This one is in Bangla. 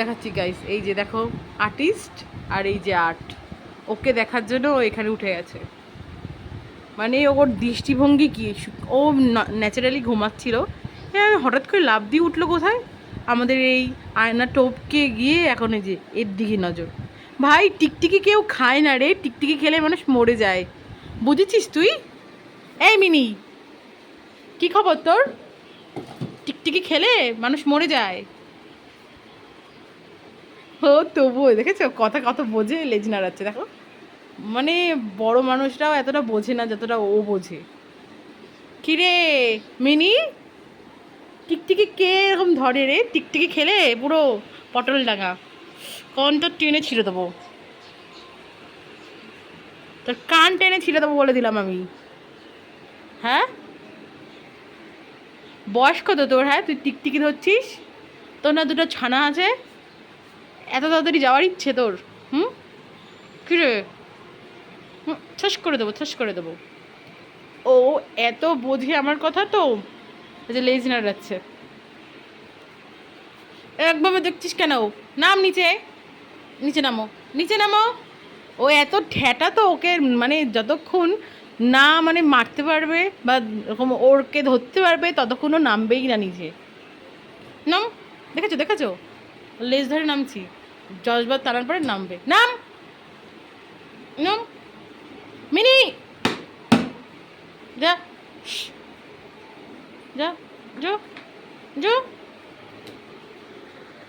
দেখাচ্ছি গাইস, এই যে দেখো আর্টিস্ট আর এই যে আর্ট, ওকে দেখার জন্য ও এখানে উঠে গেছে। মানে ওর দৃষ্টিভঙ্গি কি, ও ন্যাচারালি ঘুমাচ্ছিল, হ্যাঁ হঠাৎ করে লাফ দিয়ে উঠলো কোথায়, আমাদের এই আয়না টোপকে গিয়ে এখন এই যে এর দিকে নজর। ভাই টিকটিকি কেউ খায় না রে, টিকটিকি খেলে মানুষ মরে যায়, বুঝেছিস তুই? এই মিনি, কি খবর তোর? টিকটিকি খেলে মানুষ মরে যায়। ও তবুও দেখেছো কথা কত বোঝে, লেজ নাড়াচ্ছে দেখো। মানে বড় মানুষরাও এতটা বোঝে না যতটা ও বোঝে। কিরে মিনি, টিকটিকি কে এরকম ধরে রে? টিকটিকি খেলে পুরো পটল ডাঙা, কন তোর টেনে ছিঁড়ে দেবো, তোর কান টেনে ছিঁড়ে দেবো বলে দিলাম আমি। হ্যাঁ বয়স কত তোর? হ্যাঁ তুই টিকটিকি ধরছিস? তোর না দুটো ছানা আছে, এত তাড়াতাড়ি যাওয়ার ইচ্ছে তোর? হুম, কিরে? ঠাস করে দেবো, ঠাস করে দেবো। ও এত বোঝে আমার কথা তো, এই যে লেজ নাড়াচ্ছে। একভাবে দেখছিস কেন? নাম নিচে, নিচে নামো, নিচে নামো। ও এত ঠ্যাটা তো, ওকে মানে যতক্ষণ না মানে মারতে পারবে বা এরকম ওরকে ধরতে পারবে ততক্ষণ ও নামবেই না নিচে। নাম, দেখেছো দেখেছো, লেজ ধরে নামছি, জজবার টানার পরে নামবে। নাম, নাম মিনি, যা, যা, যা, যা।